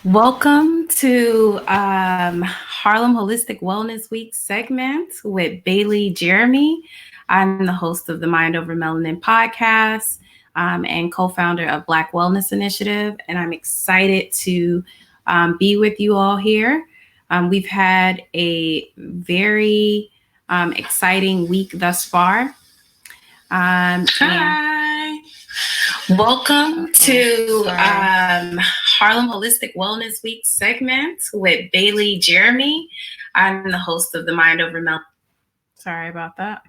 Welcome to Harlem Holistic Wellness Week segment with Bailey Jeremie. I'm the host of the Mind Over Melanin podcast and co-founder of Black Wellness Initiative, and I'm excited to be with you all here. We've had a very exciting week thus far. Hi. Welcome to Harlem Holistic Wellness Week segment with Bailey Jeremie. I'm the host of the Mind Over Mel. Sorry about that.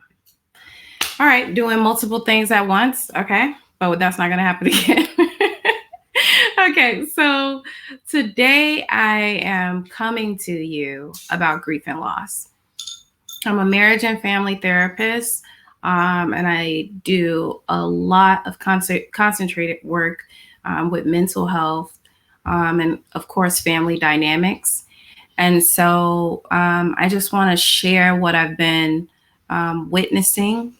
All right, doing multiple things at once. Okay, but that's not going to happen again. Okay, so today I am coming to you about grief and loss. I'm a marriage and family therapist. And I do a lot of concentrated work with mental health and, of course, family dynamics. And so I just want to share what I've been witnessing,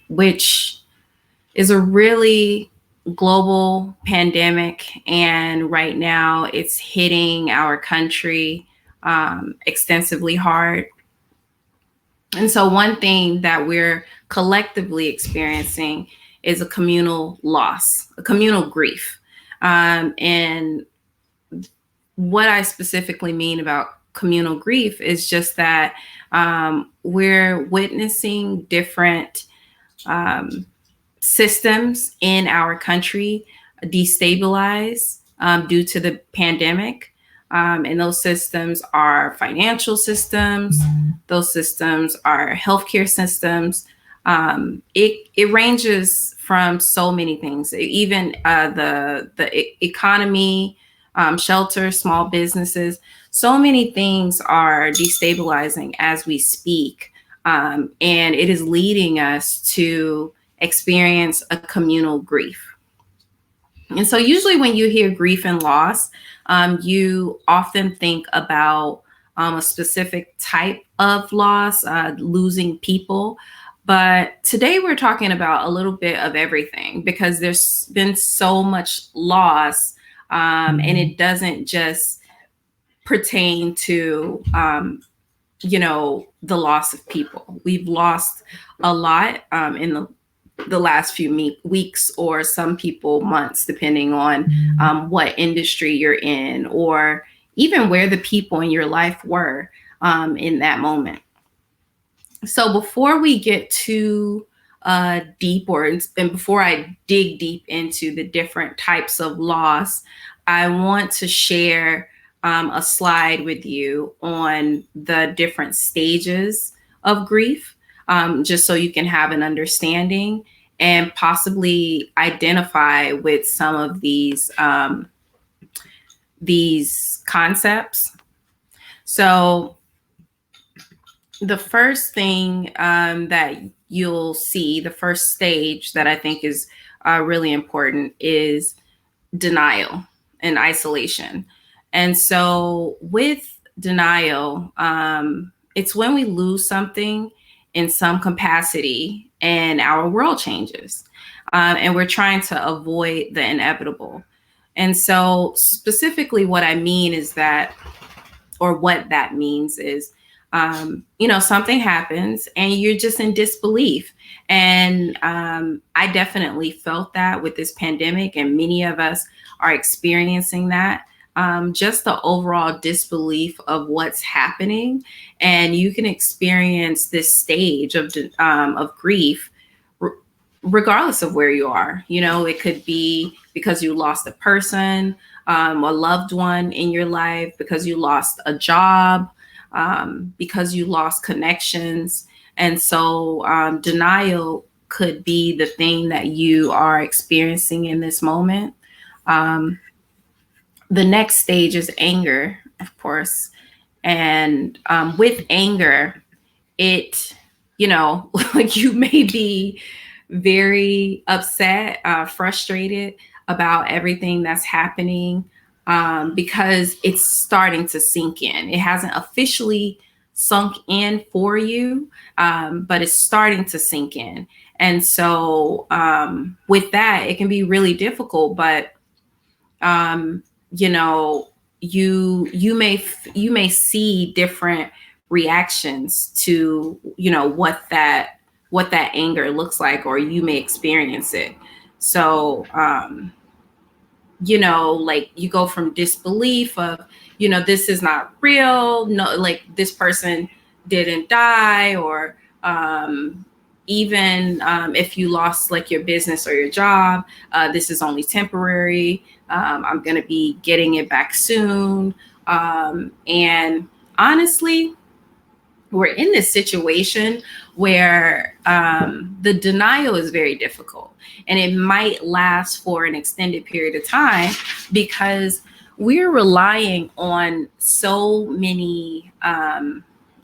which is a really global pandemic. And right now it's hitting our country extensively hard. And so one thing that we're collectively experiencing is a communal loss, a communal grief. And what I specifically mean about communal grief is just that we're witnessing different systems in our country destabilize due to the pandemic. And those systems are financial systems. Those systems are healthcare systems. It ranges from so many things, even the economy, shelter, small businesses. So many things are destabilizing as we speak. And it is leading us to experience a communal grief. And so usually when you hear grief and loss, you often think about a specific type of loss, losing people. But today we're talking about a little bit of everything because there's been so much loss, and it doesn't just pertain to, the loss of people. We've lost a lot in the last few weeks, or some people months, depending on what industry you're in, or even where the people in your life were in that moment. So before we get too deep, and before I dig deep into the different types of loss, I want to share a slide with you on the different stages of grief, just so you can have an understanding and possibly identify with some of these concepts. So the first thing that you'll see, the first stage that I think is really important, is denial and isolation. And so with denial, it's when we lose something in some capacity and our world changes, and we're trying to avoid the inevitable. And so specifically what I mean is that, or what that means is, something happens and you're just in disbelief. And I definitely felt that with this pandemic, and many of us are experiencing that. Just the overall disbelief of what's happening, and you can experience this stage of grief, regardless of where you are. It could be because you lost a person, a loved one in your life, because you lost a job, because you lost connections, and so denial could be the thing that you are experiencing in this moment. The next stage is anger, of course. And with anger, it, like you may be very upset, frustrated about everything that's happening, because it's starting to sink in. It hasn't officially sunk in for you, but it's starting to sink in. And so with that, it can be really difficult, but you may see different reactions to what that anger looks like, or you may experience it. So like you go from disbelief of, this is not real, no, like this person didn't die, or even if you lost like your business or your job, this is only temporary. I'm going to be getting it back soon. And honestly, we're in this situation where the denial is very difficult, and it might last for an extended period of time because we're relying on so many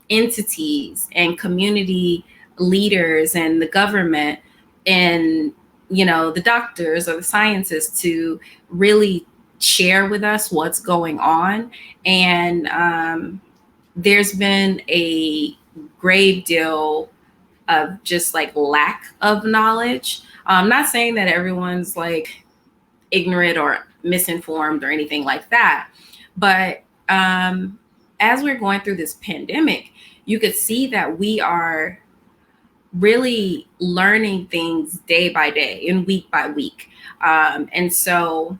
entities and community leaders and the government and the doctors or the scientists to really share with us what's going on. And there's been a great deal of just like lack of knowledge. I'm not saying that everyone's like ignorant or misinformed or anything like that, but as we're going through this pandemic, you could see that we are really learning things day by day and week by week. And so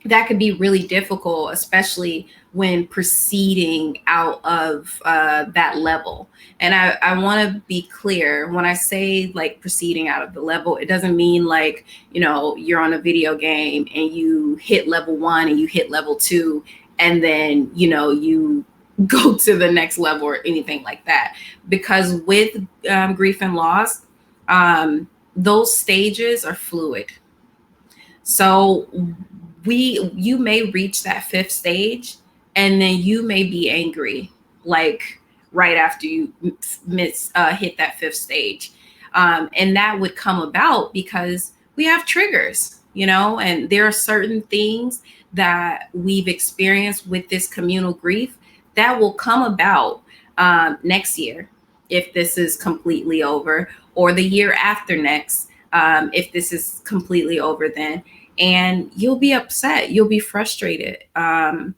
that could be really difficult, especially when proceeding out of that level. And I want to be clear, when I say like proceeding out of the level, it doesn't mean like, you're on a video game and you hit level 1 and you hit level 2 and then, you go to the next level or anything like that. Because with grief and loss, those stages are fluid. So you may reach that 5th stage and then you may be angry like right after you hit that 5th stage. And that would come about because we have triggers, and there are certain things that we've experienced with this communal grief that will come about next year if this is completely over, or the year after next if this is completely over then. And you'll be upset, you'll be frustrated. And,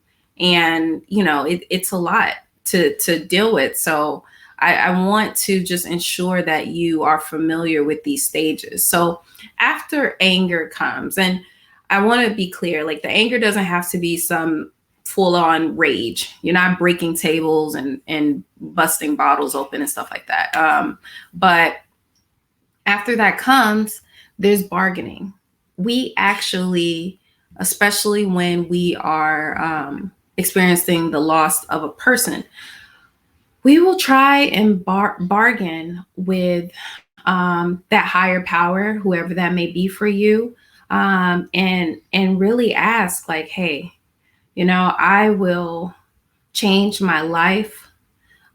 it's a lot to deal with. So I want to just ensure that you are familiar with these stages. So after anger comes, and I want to be clear, like the anger doesn't have to be some full on rage. You're not breaking tables and busting bottles open and stuff like that. But after that comes, there's bargaining. We actually, especially when we are experiencing the loss of a person, we will try and bargain with that higher power, whoever that may be for you, and really ask like, hey, I will change my life.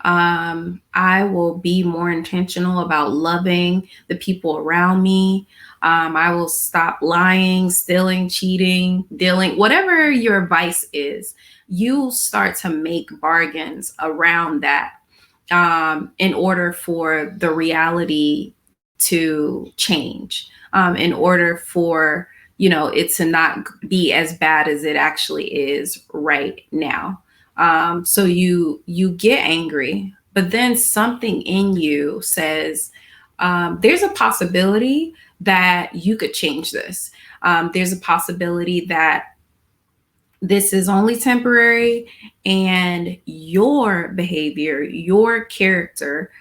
I will be more intentional about loving the people around me. I will stop lying, stealing, cheating, dealing, whatever your vice is. You start to make bargains around that in order for the reality to change, in order for it to not be as bad as it actually is right now. So you get angry, but then something in you says, there's a possibility that you could change this. There's a possibility that this is only temporary, and your behavior, your character,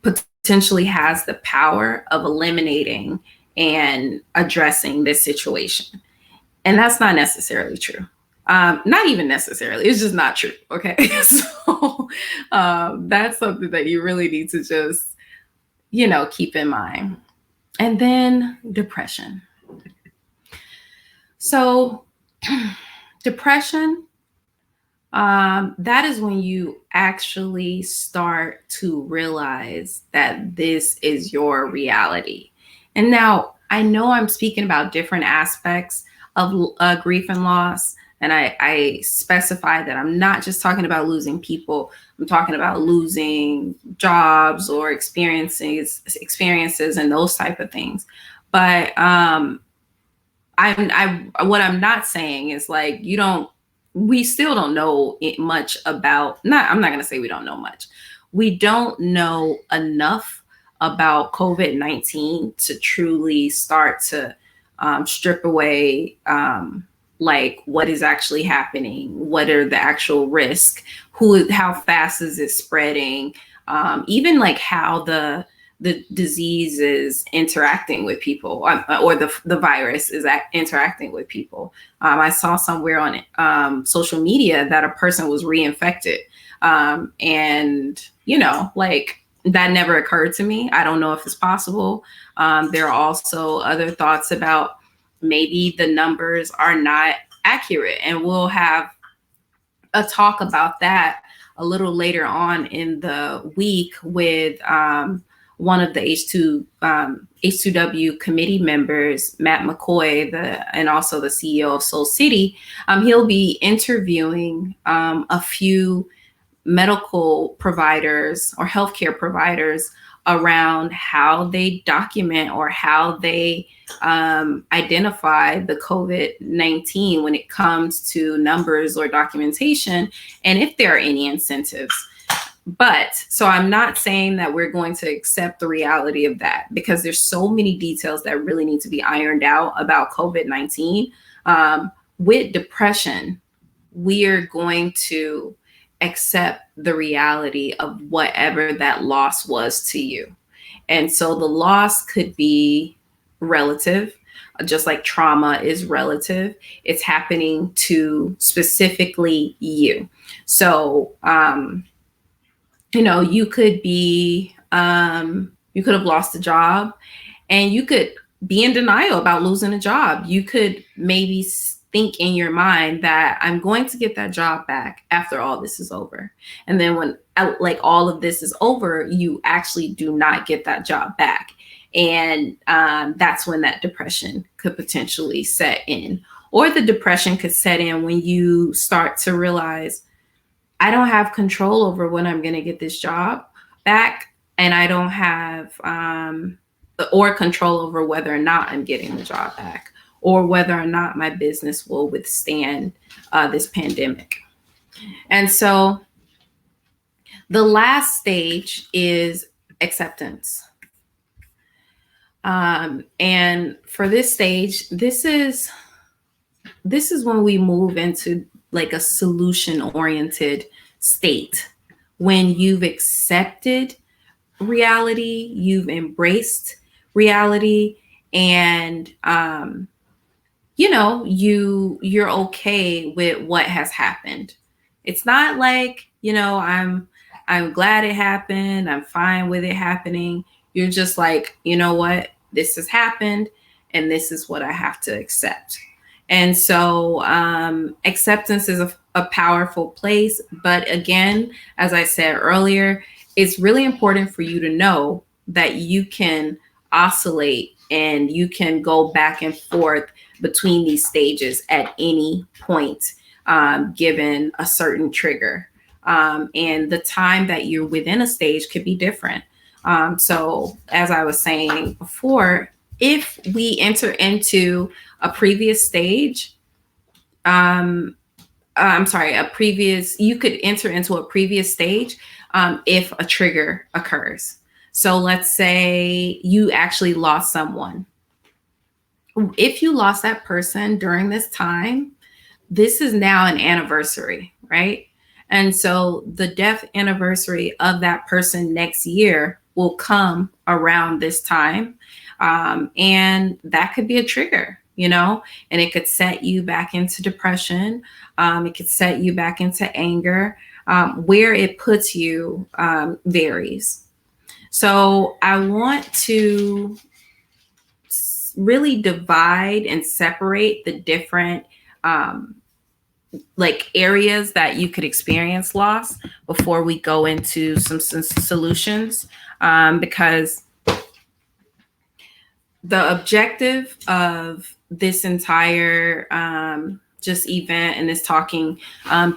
potentially has the power of eliminating and addressing this situation. And that's not necessarily true. Not even necessarily. It's just not true. Okay. So that's something that you really need to just, keep in mind. And then depression. So depression, that is when you actually start to realize that this is your reality. And now I know I'm speaking about different aspects of grief and loss. And I specify that I'm not just talking about losing people. I'm talking about losing jobs or experiences and those type of things. But what I'm not saying is like, we still don't know much about, I'm not going to say we don't know much. We don't know enough about COVID-19 to truly start to strip away like what is actually happening, what are the actual risks, how fast is it spreading, even like how the disease is interacting with people, or the virus is interacting with people. I saw somewhere on social media that a person was reinfected, and like that never occurred to me. I don't know if it's possible. There are also other thoughts about maybe the numbers are not accurate, and we'll have a talk about that a little later on in the week with one of the H2W committee members, Matt McCoy, and also the CEO of Soul City. He'll be interviewing a few medical providers or healthcare providers around how they document or how they identify the COVID-19 when it comes to numbers or documentation, and if there are any incentives. But so I'm not saying that we're going to accept the reality of that, because there's so many details that really need to be ironed out about COVID-19. With depression, we are going to accept the reality of whatever that loss was to you. And so the loss could be relative, just like trauma is relative. It's happening to specifically you. So, you could be, you could have lost a job, and you could be in denial about losing a job. You could maybe think in your mind that I'm going to get that job back after all this is over. And then when like all of this is over, you actually do not get that job back. And that's when that depression could potentially set in. Or the depression could set in when you start to realize, I don't have control over when I'm going to get this job back, and I don't have or control over whether or not I'm getting the job back, or whether or not my business will withstand this pandemic. And so the last stage is acceptance. And for this stage, this is when we move into like a solution-oriented state. When you've accepted reality, you've embraced reality, and you're okay with what has happened. It's not like, I'm glad it happened, I'm fine with it happening. You're just like, you know what, this has happened, and this is what I have to accept. And so acceptance is a powerful place. But again, as I said earlier, it's really important for you to know that you can oscillate and you can go back and forth between these stages at any point, given a certain trigger. And the time that you're within a stage could be different. So as I was saying before, if we enter into a previous stage, you could enter into a previous stage if a trigger occurs. So let's say you actually lost someone. If you lost that person during this time, this is now an anniversary, right? And so the death anniversary of that person next year will come around this time. And that could be a trigger, and it could set you back into depression. It could set you back into anger. Where it puts you varies. So I want to really divide and separate the different areas that you could experience loss before we go into some solutions, because the objective of this entire just event and this talking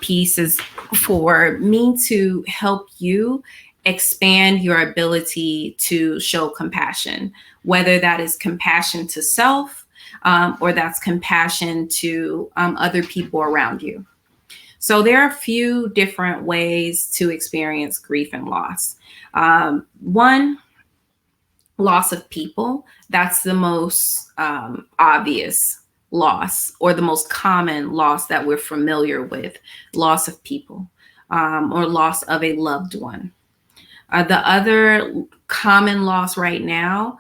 piece is for me to help you expand your ability to show compassion, whether that is compassion to self, or that's compassion to other people around you. So there are a few different ways to experience grief and loss. One, loss of people. That's the most obvious loss, or the most common loss that we're familiar with, loss of people, or loss of a loved one. The other common loss right now,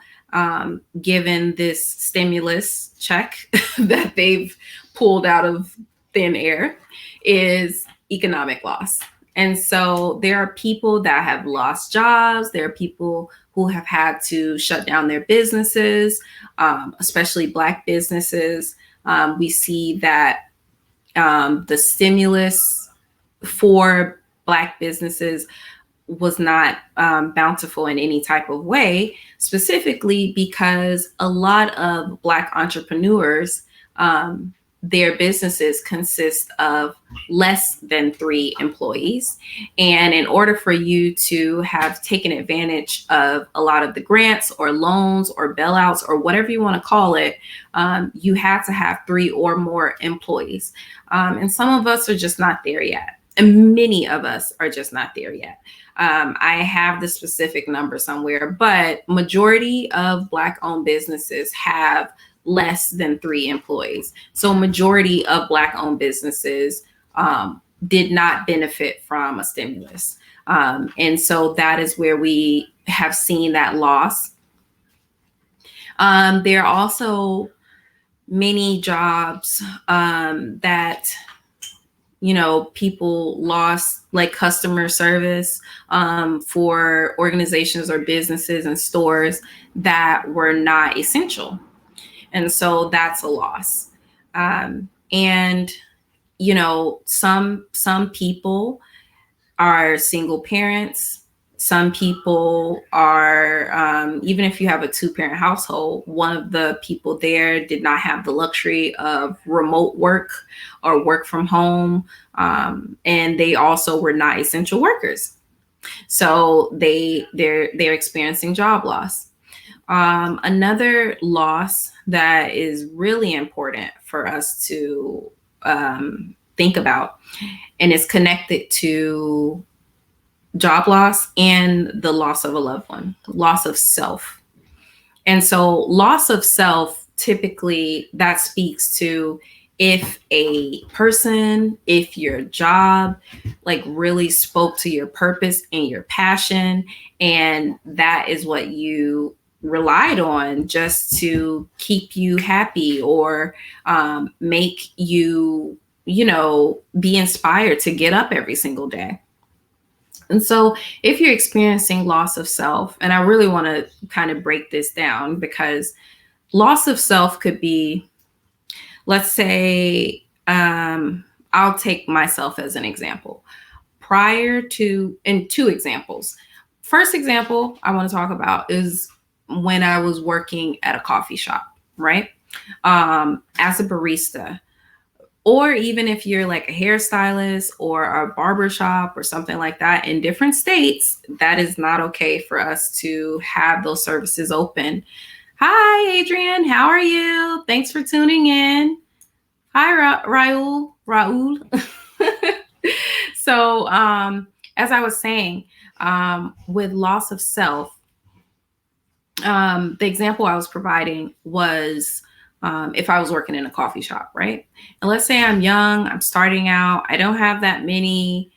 given this stimulus check that they've pulled out of thin air, is economic loss. And so there are people that have lost jobs. There are people who have had to shut down their businesses, especially Black businesses. We see that the stimulus for Black businesses was not bountiful in any type of way, specifically because a lot of Black entrepreneurs, their businesses consist of less than 3 employees. And in order for you to have taken advantage of a lot of the grants or loans or bailouts or whatever you want to call it, you have to have 3 or more employees. And some of us are just not there yet. And many of us are just not there yet. I have the specific number somewhere, but majority of Black-owned businesses have less than 3 employees. So majority of Black-owned businesses did not benefit from a stimulus. And so that is where we have seen that loss. There are also many jobs that people lost, like customer service for organizations or businesses and stores that were not essential. And so that's a loss. And, some people are single parents. Some people are, even if you have a 2-parent household, one of the people there did not have the luxury of remote work or work from home. And they also were not essential workers. So they're experiencing job loss. Another loss that is really important for us to think about, and it's connected to job loss and the loss of a loved one, loss of self. And so loss of self, typically that speaks to if a person, if your job like really spoke to your purpose and your passion, and that is what you relied on just to keep you happy or make you, be inspired to get up every single day. And so if you're experiencing loss of self, and I really want to kind of break this down, because loss of self could be, let's say, I'll take myself as an example. And 2 examples. First example I want to talk about is when I was working at a coffee shop, right? As a barista. Or even if you're like a hairstylist or a barber shop or something like that, in different states, that is not okay for us to have those services open. Hi, Adrian. How are you? Thanks for tuning in. Hi, Raul. So as I was saying, with loss of self, the example I was providing was if I was working in a coffee shop, right? And let's say I'm young, I'm starting out, I don't have that many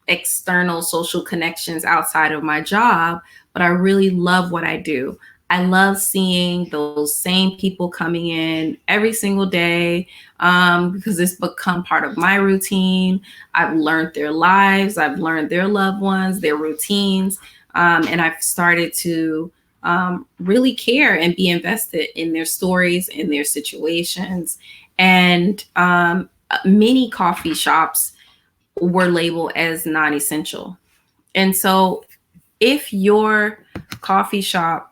external social connections outside of my job, but I really love what I do. I love seeing those same people coming in every single day because it's become part of my routine. I've learned their lives, I've learned their loved ones, their routines, and I've started to really care and be invested in their stories, in their situations. And many coffee shops were labeled as non-essential. And so if your coffee shop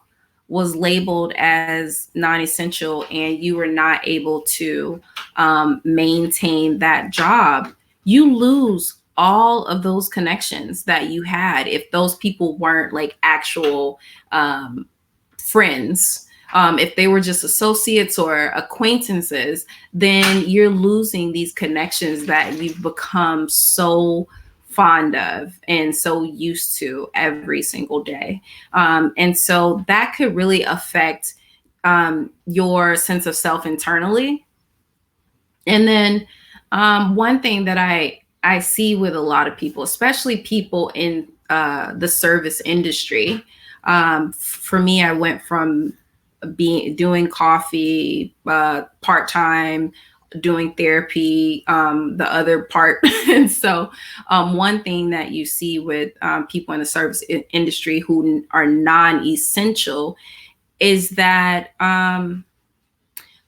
was labeled as non-essential and you were not able to maintain that job, you lose all of those connections that you had if those people weren't like actual friends If they were just associates or acquaintances, then you're losing these connections that you've become so fond of and so used to every single day. And so that could really affect your sense of self internally. And then one thing that I see with a lot of people, especially people in the service industry, for me, I went from doing coffee part-time, doing therapy the other part. And so one thing that you see with people in the service industry who are non-essential is that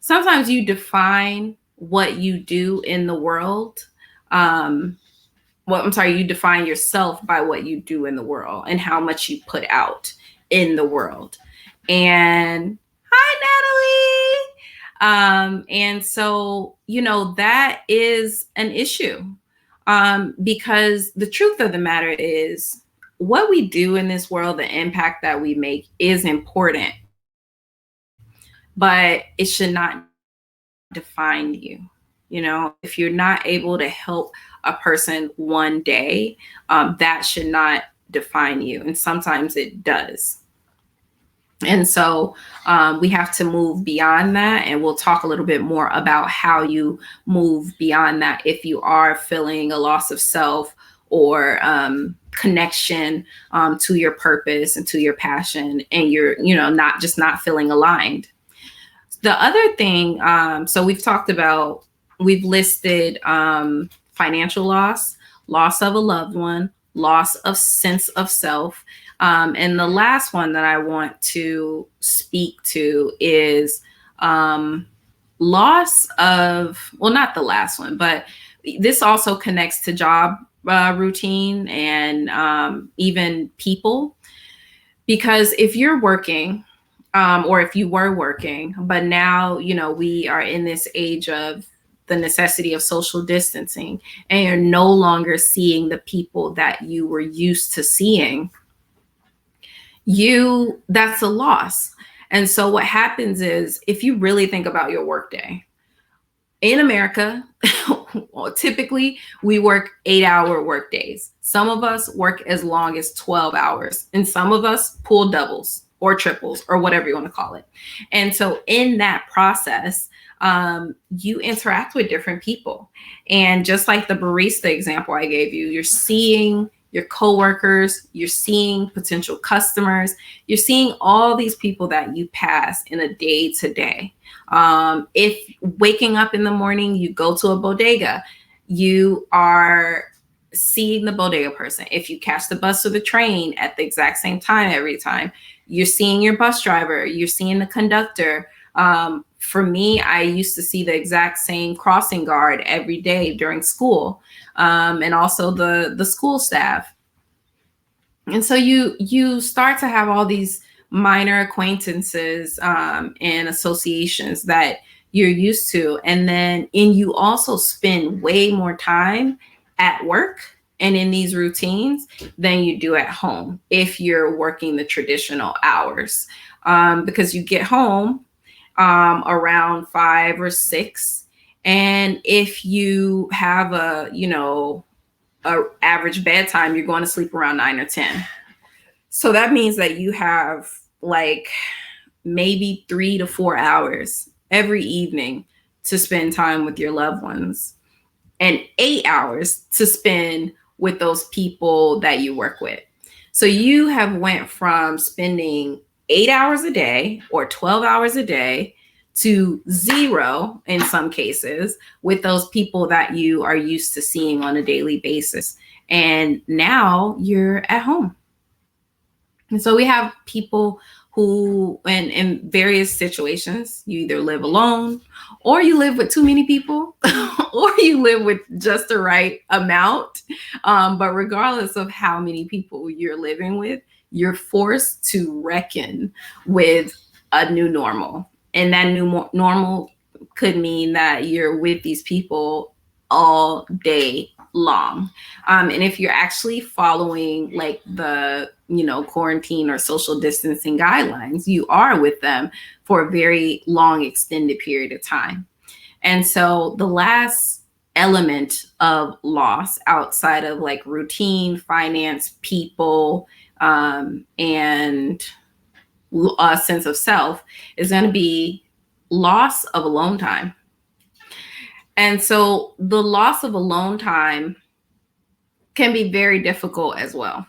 sometimes you define what you do in the world. You define yourself by what you do in the world and how much you put out in the world. And hi, Natalie. And so, that is an issue because the truth of the matter is what we do in this world, the impact that we make is important, but it should not define you. If you're not able to help a person one day, that should not define you. And sometimes it does. And so we have to move beyond that. And we'll talk a little bit more about how you move beyond that if you are feeling a loss of self or connection to your purpose and to your passion, and you're, not feeling aligned. The other thing, so we've listed financial loss of a loved one, loss of sense of self. And the last one that I want to speak to is loss of, well, not the last one, but this also connects to job routine and even people. Because if you're working, or if you were working, but now, we are in this age of the necessity of social distancing, and you're no longer seeing the people that you were used to seeing, that's a loss. And so what happens is, if you really think about your workday in America, well, typically we work 8-hour work days. Some of us work as long as 12 hours, and some of us pull doubles or triples or whatever you want to call it. And so in that process, you interact with different people. And just like the barista example I gave you, you're seeing your coworkers, you're seeing potential customers, you're seeing all these people that you pass in a day to day. If waking up in the morning, you go to a bodega, you are seeing the bodega person. If you catch the bus or the train at the exact same time every time, you're seeing your bus driver, you're seeing the conductor. For me, I used to see the exact same crossing guard every day during school, and also the school staff. And so you start to have all these minor acquaintances and associations that you're used to. And you also spend way more time at work and in these routines than you do at home if you're working the traditional hours, because you get home around 5 or 6. And if you have a average bedtime, you're going to sleep around 9 or 10. So that means that you have like maybe 3 to 4 hours every evening to spend time with your loved ones, and 8 hours to spend with those people that you work with. So you have went from spending 8 hours a day or 12 hours a day to 0 in some cases with those people that you are used to seeing on a daily basis. And now you're at home. And so we have people who, in various situations, you either live alone, or you live with too many people, or you live with just the right amount. But regardless of how many people you're living with, you're forced to reckon with a new normal. And that new normal could mean that you're with these people all day, long. And if you're actually following like the, quarantine or social distancing guidelines, you are with them for a very long, extended period of time. And so the last element of loss outside of like routine, finance, people, and a sense of self is going to be loss of alone time. And so the loss of alone time can be very difficult as well,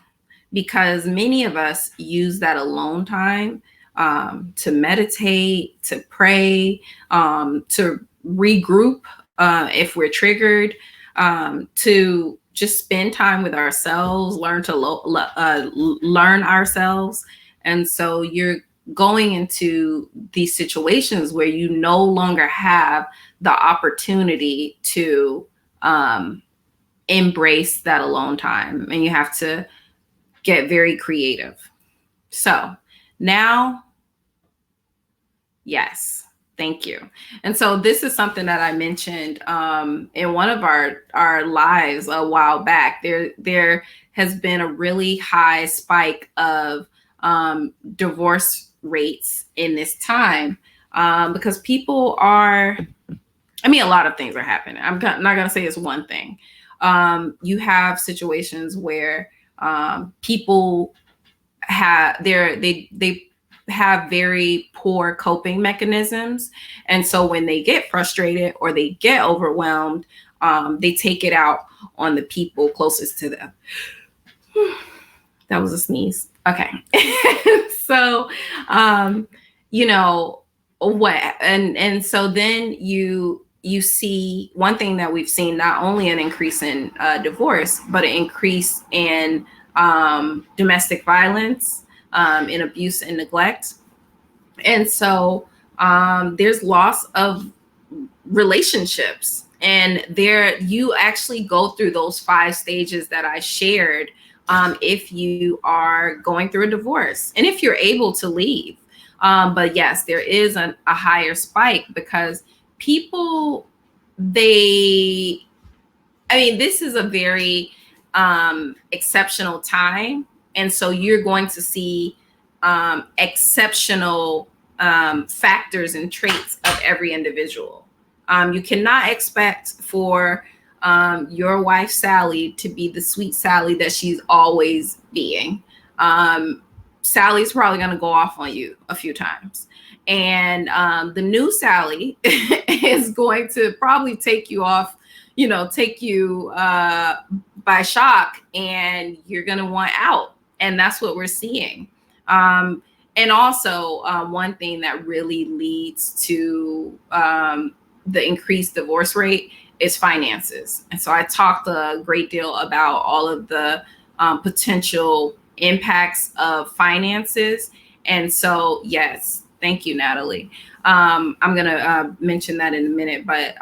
because many of us use that alone time to meditate, to pray, to regroup if we're triggered, to just spend time with ourselves, learn to learn ourselves. And so you're going into these situations where you no longer have the opportunity to embrace that alone time, and you have to get very creative. So now, yes, thank you. And so this is something that I mentioned in one of our lives a while back. There has been a really high spike of divorce rates in this time because people are, a lot of things are happening. I'm not going to say it's one thing. You have situations where people they have very poor coping mechanisms, and so when they get frustrated or they get overwhelmed, they take it out on the people closest to them. That was a sneeze. Okay. So what, and so then you see one thing that we've seen, not only an increase in divorce, but an increase in domestic violence, in abuse and neglect. And so there's loss of relationships. And there, you actually go through those 5 stages that I shared if you are going through a divorce and if you're able to leave. But yes, there is a higher spike because people, this is a very exceptional time. And so you're going to see exceptional factors and traits of every individual. You cannot expect for your wife, Sally, to be the sweet Sally that she's always being. Sally's probably going to go off on you a few times. And the new Sally is going to probably take you off, take you by shock, and you're going to want out. And that's what we're seeing. And also one thing that really leads to the increased divorce rate is finances. And so I talked a great deal about all of the potential impacts of finances. And so, yes, thank you, Natalie. I'm going to mention that in a minute, but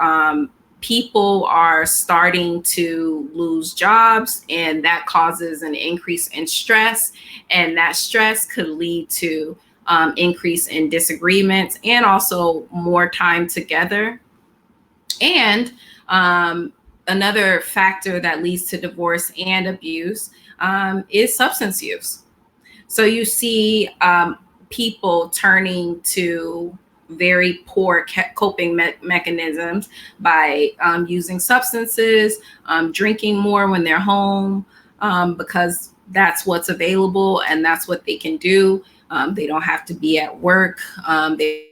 people are starting to lose jobs, and that causes an increase in stress. And that stress could lead to increase in disagreements and also more time together. And another factor that leads to divorce and abuse is substance use. So you see people turning to very poor coping mechanisms by using substances, drinking more when they're home, because that's what's available and that's what they can do. They don't have to be at work. They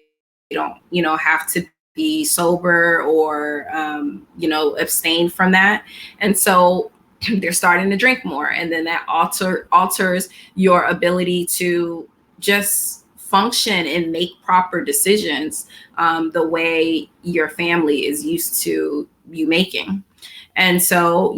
don't, have to be sober or, abstain from that. And so they're starting to drink more. And then that alters your ability to just function and make proper decisions the way your family is used to you making. And so,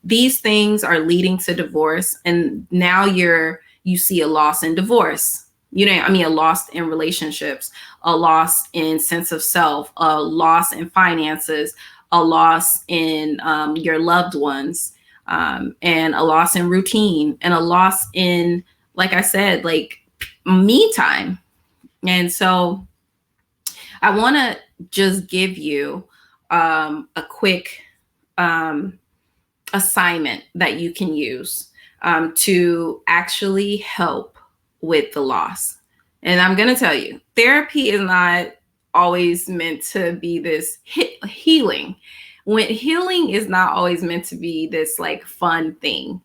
these things are leading to divorce. And now you see a loss in divorce. A loss in relationships, a loss in sense of self, a loss in finances, a loss in your loved ones, and a loss in routine, and a loss in, like I said, like me time. And so I want to just give you a quick assignment that you can use to actually help with the loss. And I'm going to tell you, therapy is not always meant to be this healing. When healing is not always meant to be this like fun thing.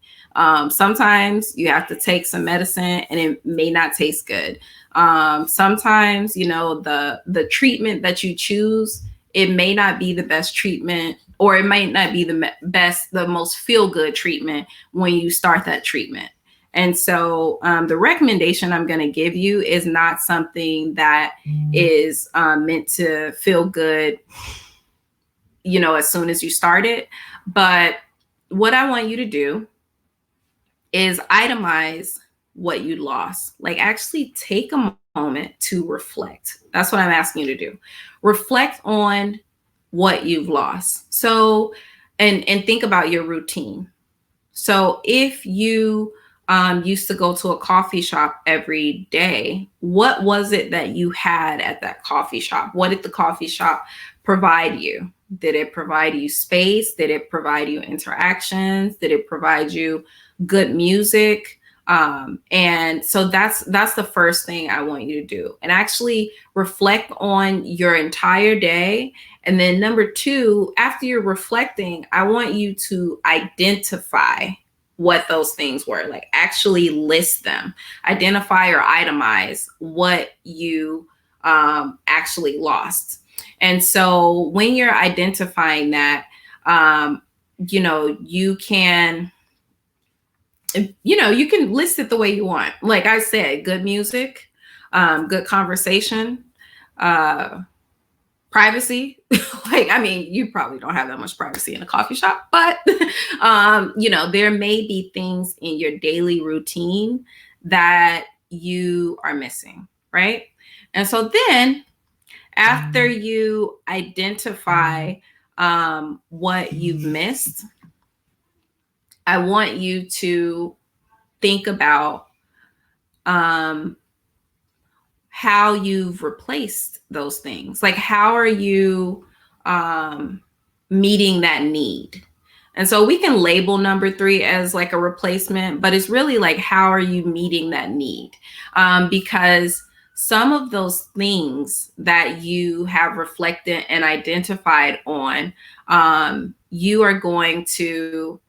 Sometimes you have to take some medicine and it may not taste good. Sometimes, you know, the treatment that you choose, it may not be the best treatment, or it might not be the most feel good treatment when you start that treatment. And so the recommendation I'm going to give you is not something that is meant to feel good, you know, as soon as you start it. But what I want you to do is itemize what you lost. Like actually take a moment to reflect. That's what I'm asking you to do. Reflect on what you've lost. So, and think about your routine. So if you used to go to a coffee shop every day, what was it that you had at that coffee shop? What did the coffee shop provide you? Did it provide you space? Did it provide you interactions? Did it provide you good music? And so that's the first thing I want you to do, and actually reflect on your entire day. And then number two, after you're reflecting, I want you to identify what those things were. Like actually list them, identify or itemize what you actually lost. And so when you're identifying that, you know, you can list it the way you want. Like I said, good music, good conversation, privacy. Like, I mean, you probably don't have that much privacy in a coffee shop, but, you know, there may be things in your daily routine that you are missing, right? And so then after you identify what you've missed, I want you to think about how you've replaced those things. Like, how are you meeting that need? And so we can label number three as like a replacement, but it's really like, how are you meeting that need? Because some of those things that you have reflected and identified on, you are going to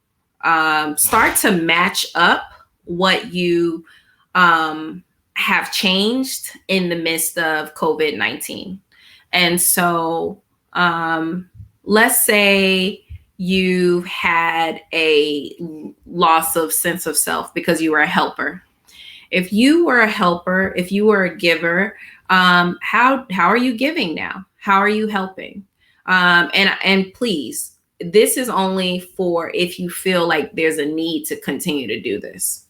start to match up what you have changed in the midst of COVID-19. And so let's say you had a loss of sense of self because you were a helper. If you were a helper, if you were a giver, how are you giving now? How are you helping? And please, this is only for if you feel like there's a need to continue to do this.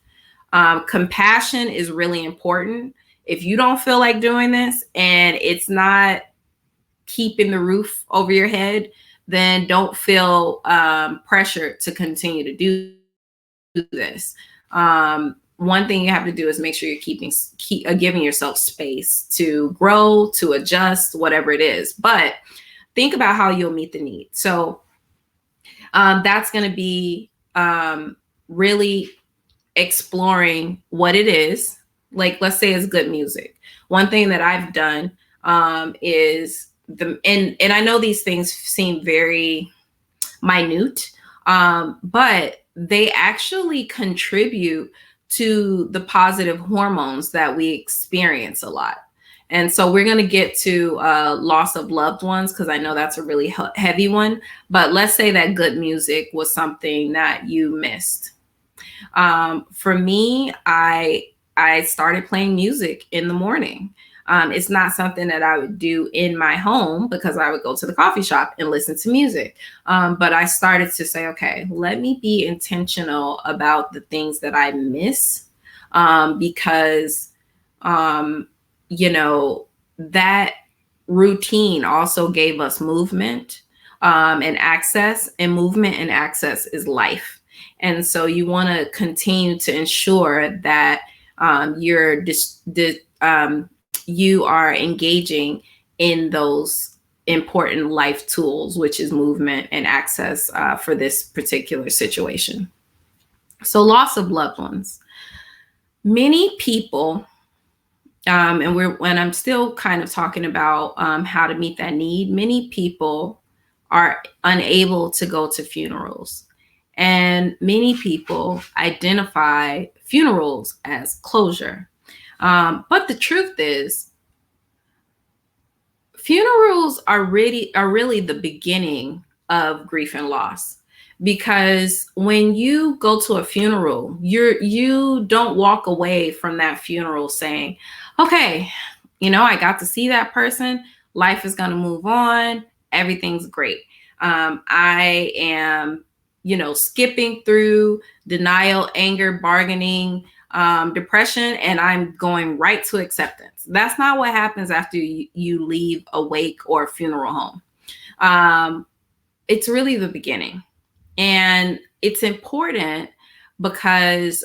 Compassion is really important. If you don't feel like doing this and it's not keeping the roof over your head, then don't feel pressure to continue to do this. One thing you have to do is make sure you're giving yourself space to grow, to adjust, whatever it is. But think about how you'll meet the need. So that's going to be really exploring what it is. Like, let's say it's good music. One thing that I've done is and I know these things seem very minute, but they actually contribute to the positive hormones that we experience a lot. And so we're going to get to loss of loved ones, because I know that's a really heavy one. But let's say that good music was something that you missed. For me, I started playing music in the morning. It's not something that I would do in my home because I would go to the coffee shop and listen to music. But I started to say, okay, let me be intentional about the things that I miss, because, you know, that routine also gave us movement and access, and movement and access is life. And so you want to continue to ensure that you are engaging in those important life tools, which is movement and access for this particular situation. So loss of loved ones. Many people, and I'm still kind of talking about how to meet that need. Many people are unable to go to funerals, and many people identify funerals as closure. But the truth is, funerals are really the beginning of grief and loss, because when you go to a funeral, you don't walk away from that funeral saying, okay, I got to see that person, life is going to move on, everything's great. I am skipping through denial, anger, bargaining, depression, and I'm going right to acceptance. That's not what happens after you leave a wake or a funeral home. It's really the beginning. And it's important because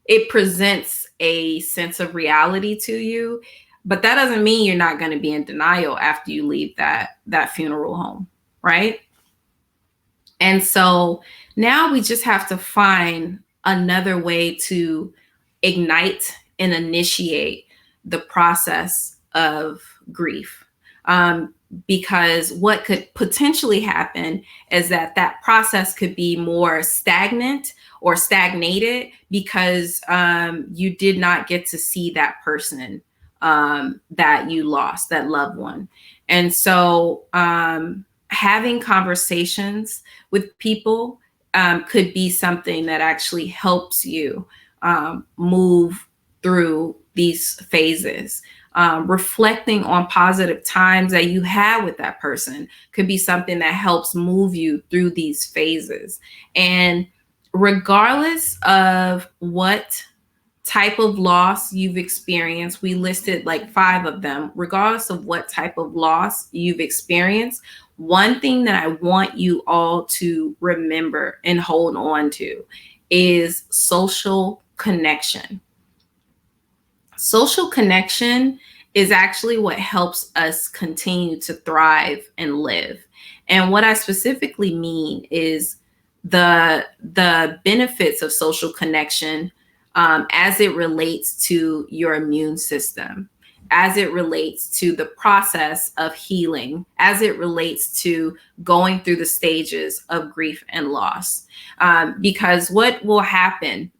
it presents a sense of reality to you, but that doesn't mean you're not going to be in denial after you leave that funeral home, right? And so now we just have to find another way to ignite and initiate the process of grief. Because what could potentially happen is that process could be more stagnant or stagnated because you did not get to see that person that you lost, that loved one. And so having conversations with people could be something that actually helps you move through these phases. Reflecting on positive times that you had with that person could be something that helps move you through these phases. And regardless of what type of loss you've experienced, we listed like 5 of them. Regardless of what type of loss you've experienced, one thing that I want you all to remember and hold on to is social connection. Social connection is actually what helps us continue to thrive and live. And what I specifically mean is the benefits of social connection as it relates to your immune system, as it relates to the process of healing, as it relates to going through the stages of grief and loss. Because what will happen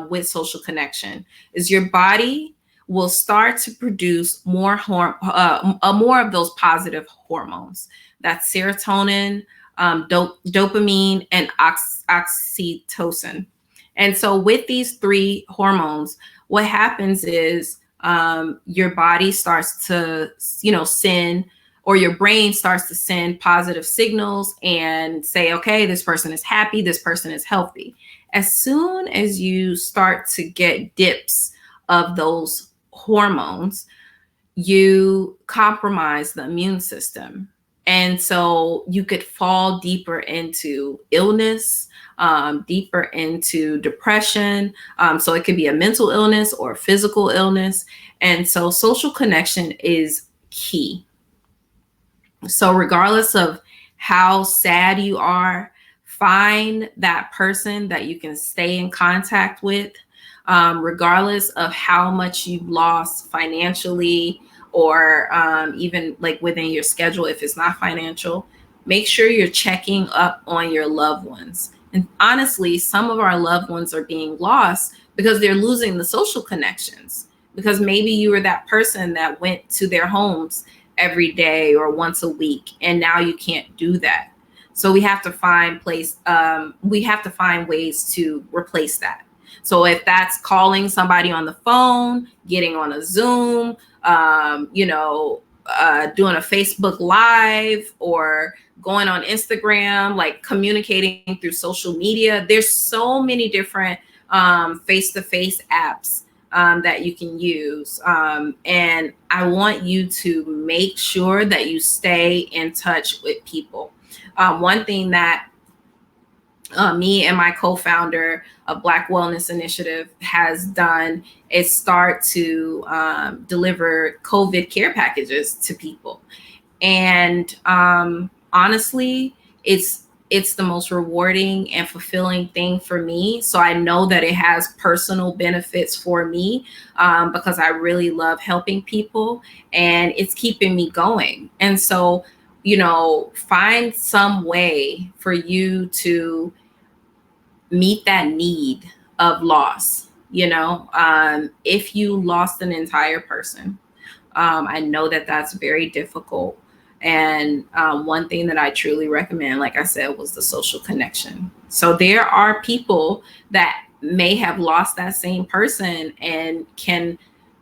with social connection is your body will start to produce more of those positive hormones. That's serotonin, dopamine, and oxytocin. And so with these 3 hormones, what happens is your body starts to, send, or your brain starts to send positive signals and say, okay, this person is happy, this person is healthy. As soon as you start to get dips of those hormones, you compromise the immune system. And so you could fall deeper into illness, deeper into depression. So it could be a mental illness or a physical illness. And so social connection is key. So regardless of how sad you are, find that person that you can stay in contact with. Regardless of how much you've lost financially or even like within your schedule, if it's not financial, make sure you're checking up on your loved ones. And honestly, some of our loved ones are being lost because they're losing the social connections, because maybe you were that person that went to their homes every day or once a week, and now you can't do that. So we have to find ways to replace that. So if that's calling somebody on the phone, getting on a Zoom, doing a Facebook Live, or going on Instagram, like communicating through social media. There's so many different face-to-face apps that you can use. And I want you to make sure that you stay in touch with people. One thing that me and my co-founder of Black Wellness Initiative has done is start to deliver COVID care packages to people. And honestly, it's the most rewarding and fulfilling thing for me. So I know that it has personal benefits for me because I really love helping people, and it's keeping me going. And so, find some way for you to meet that need of loss. If you lost an entire person, I know that that's very difficult. And one thing that I truly recommend, like I said, was the social connection. So there are people that may have lost that same person and can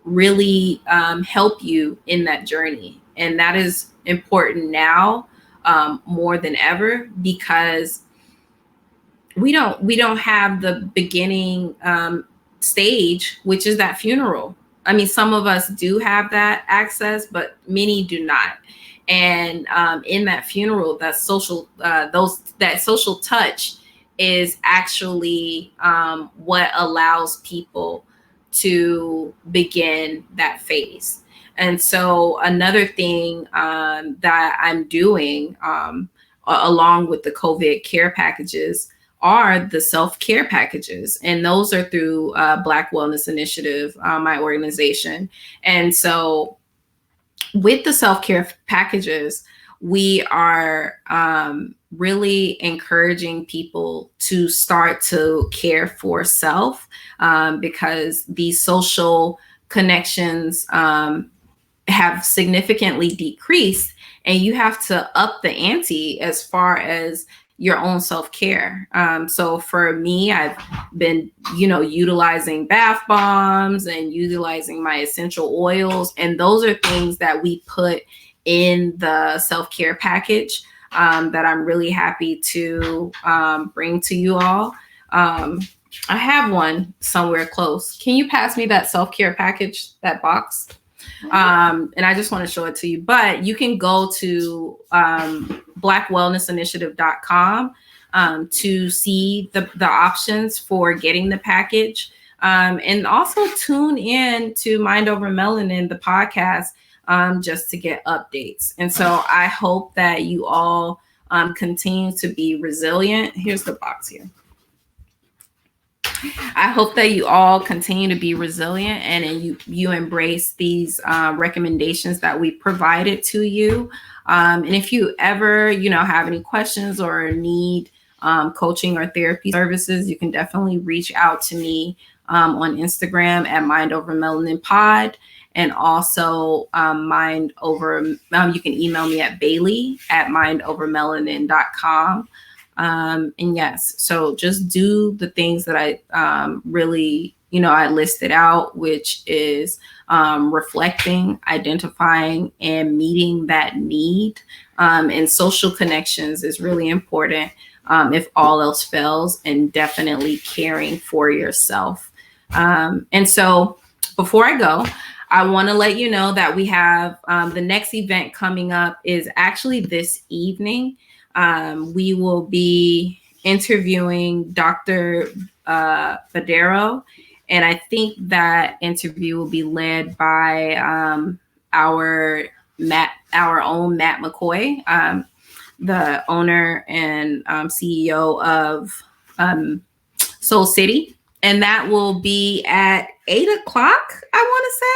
really help you in that journey. And that is important now more than ever, because we don't have the beginning stage, which is that funeral. I mean, some of us do have that access, but many do not. And in that funeral, that social touch is actually what allows people to begin that phase. And so another thing that I'm doing along with the COVID care packages are the self-care packages. And those are through Black Wellness Initiative, my organization. And so with the self-care packages, we are really encouraging people to start to care for self because these social connections have significantly decreased, and you have to up the ante as far as your own self-care. So for me, I've been, utilizing bath bombs and utilizing my essential oils. And those are things that we put in the self-care package that I'm really happy to bring to you all. I have one somewhere close. Can you pass me that self-care package, that box? And I just want to show it to you, but you can go to blackwellnessinitiative.com to see the options for getting the package. And also tune in to Mind Over Melanin, the podcast, just to get updates. And so I hope that you all continue to be resilient. Here's the box here. I hope that you all continue to be resilient and you embrace these recommendations that we provided to you. And if you ever, have any questions or need coaching or therapy services, you can definitely reach out to me on Instagram at Mind Over Melanin Pod. And also you can email me at bailey@mindovermelanin.com. And yes, so just do the things that I really, I listed out, which is reflecting, identifying, and meeting that need. And social connections is really important if all else fails, and definitely caring for yourself. And so before I go, I want to let you know that we have the next event coming up is actually this evening. We will be interviewing Dr. Badero, and I think that interview will be led by our own Matt McCoy, the owner and CEO of Soul City, and that will be at 8:00. I want to say.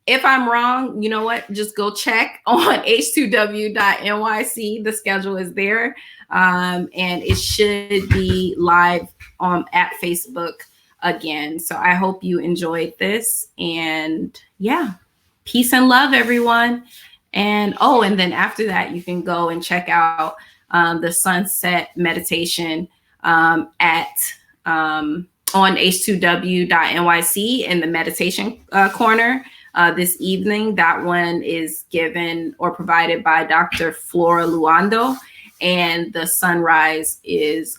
If I'm wrong, you know what? Just go check on h2w.nyc. The schedule is there. And it should be live at Facebook again. So I hope you enjoyed this. And yeah, peace and love, everyone. And and then after that, you can go and check out the sunset meditation on h2w.nyc in the meditation corner. This evening, that one is given or provided by Dr. Flora Luando, and the sunrise is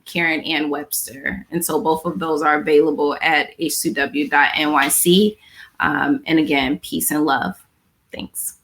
Karen Ann Webster. And so both of those are available at h2w.nyc. And again, peace and love. Thanks.